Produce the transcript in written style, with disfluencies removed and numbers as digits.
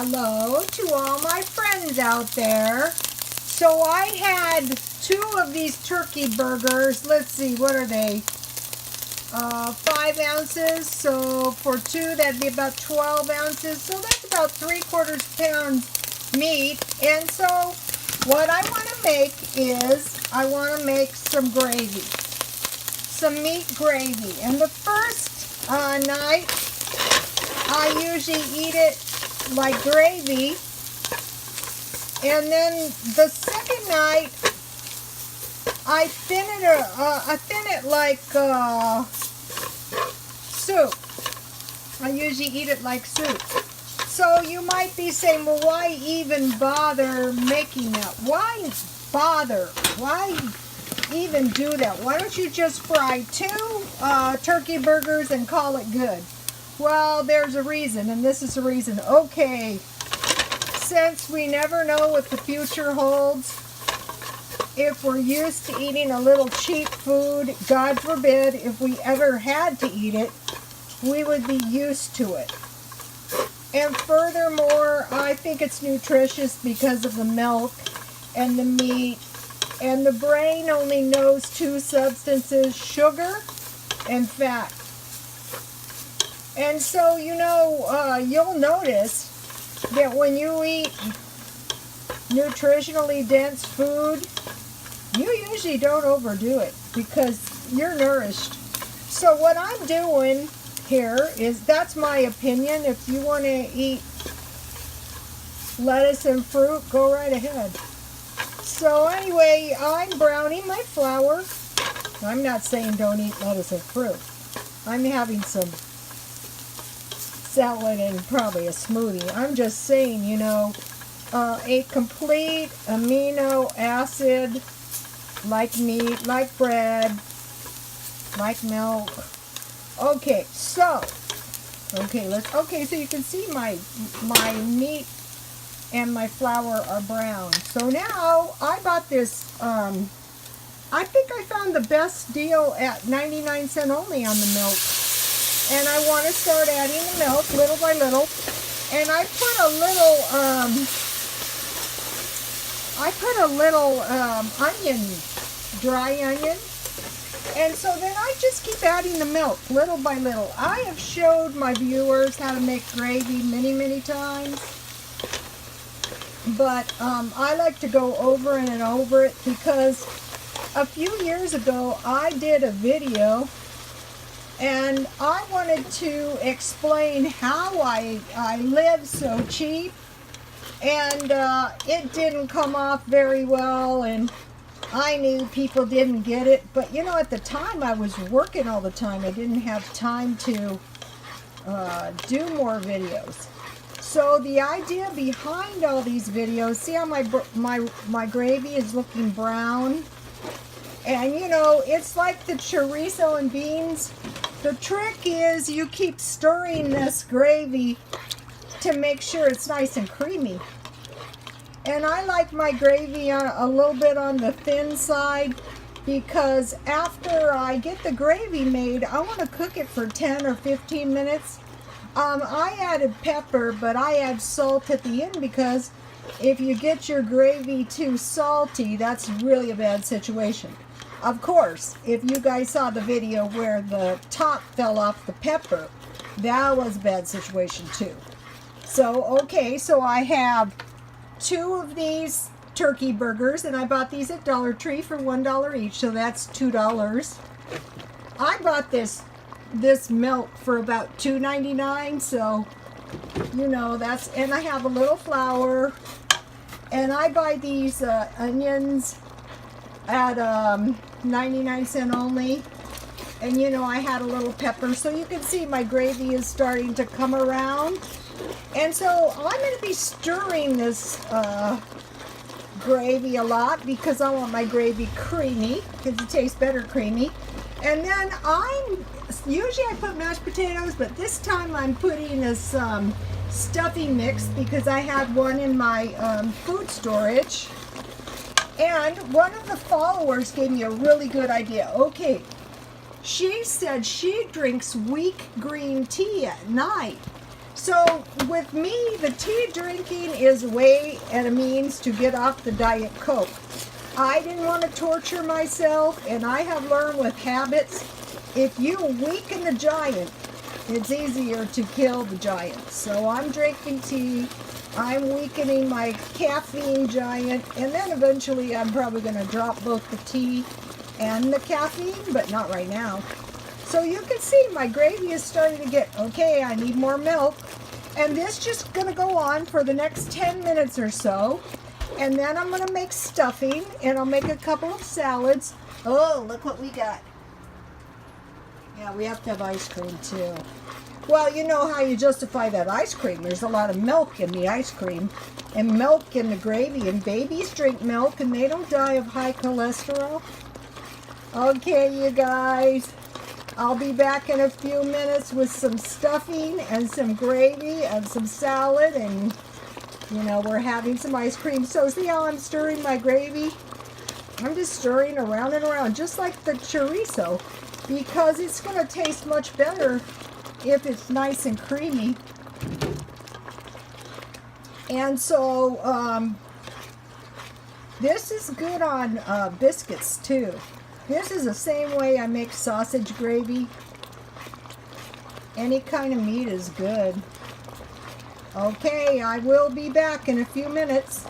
Hello to all my friends out there. So I had 2 of these turkey burgers. Let's see, what are they? 5 ounces. So for 2, that'd be about 12 ounces. So that's about 3/4 pounds meat. And so what I want to make is I want to make some gravy. Some meat gravy. And the first night, I usually eat it like gravy, and then the second night I thin it like soup. I usually eat it like soup. So you might be saying, well, why even bother making that? Why bother? Why even do that? Why don't you just fry 2 turkey burgers and call it good? Well, there's a reason, and this is the reason. Okay, since we never know what the future holds, if we're used to eating a little cheap food, God forbid, if we ever had to eat it, we would be used to it. And furthermore, I think it's nutritious because of the milk and the meat, and the brain only knows 2 substances, sugar and fat. And so, you know, you'll notice that when you eat nutritionally dense food, you usually don't overdo it because you're nourished. So what I'm doing here is, that's my opinion. If you want to eat lettuce and fruit, go right ahead. So anyway, I'm browning my flour. I'm not saying don't eat lettuce and fruit. I'm having some salad and probably a smoothie. I'm just saying, you know, a complete amino acid, like meat, like bread, like milk. Okay, so so you can see my meat and my flour are brown. So now I bought this, I think I found the best deal at 99¢ only on the milk. And I want to start adding the milk little by little. And I put a little onion, dry onion. And so then I just keep adding the milk little by little. I have showed my viewers how to make gravy many, many times. But I like to go over and over it because a few years ago I did a video and I wanted to explain how I live so cheap, and it didn't come off very well, and I knew people didn't get it, but you know, at the time I was working all the time. I didn't have time to do more videos. So the idea behind all these videos, see how my gravy is looking brown? And you know, it's like the chorizo and beans. The trick is you keep stirring this gravy to make sure it's nice and creamy. And I like my gravy a little bit on the thin side because after I get the gravy made, I want to cook it for 10 or 15 minutes. I added pepper, but I add salt at the end because if you get your gravy too salty, that's really a bad situation. Of course, if you guys saw the video where the top fell off the pepper, that was a bad situation too. So, okay, so I have 2 of these turkey burgers, and I bought these at Dollar Tree for $1 each, so that's $2. I bought this milk for about $2.99, so, you know, that's, and I have a little flour, and I buy these onions at 99¢ only, and you know, I had a little pepper, so you can see my gravy is starting to come around. And so I'm going to be stirring this gravy a lot because I want my gravy creamy, because it tastes better creamy. And then usually I put mashed potatoes, but this time I'm putting this stuffing mix because I had one in my food storage. And one of the followers gave me a really good idea. Okay, she said she drinks weak green tea at night. So with me, the tea drinking is a way and a means to get off the Diet Coke. I didn't want to torture myself, and I have learned with habits, if you weaken the giant, it's easier to kill the giant. So I'm drinking tea, I'm weakening my caffeine giant, and then eventually I'm probably going to drop both the tea and the caffeine, but not right now. So you can see my gravy is starting to get, okay, I need more milk. And this just going to go on for the next 10 minutes or so. And then I'm going to make stuffing, and I'll make a couple of salads. Oh, look what we got. Yeah, we have to have ice cream too. Well, you know how you justify that ice cream. There's a lot of milk in the ice cream and milk in the gravy, and babies drink milk and they don't die of high cholesterol. Okay, you guys, I'll be back in a few minutes with some stuffing and some gravy and some salad, and you know, we're having some ice cream. So see how I'm stirring my gravy? I'm just stirring around and around, just like the chorizo, because it's going to taste much better if it's nice and creamy. And so this is good on biscuits too. This is the same way I make sausage gravy. Any kind of meat is good. Okay, I will be back in a few minutes.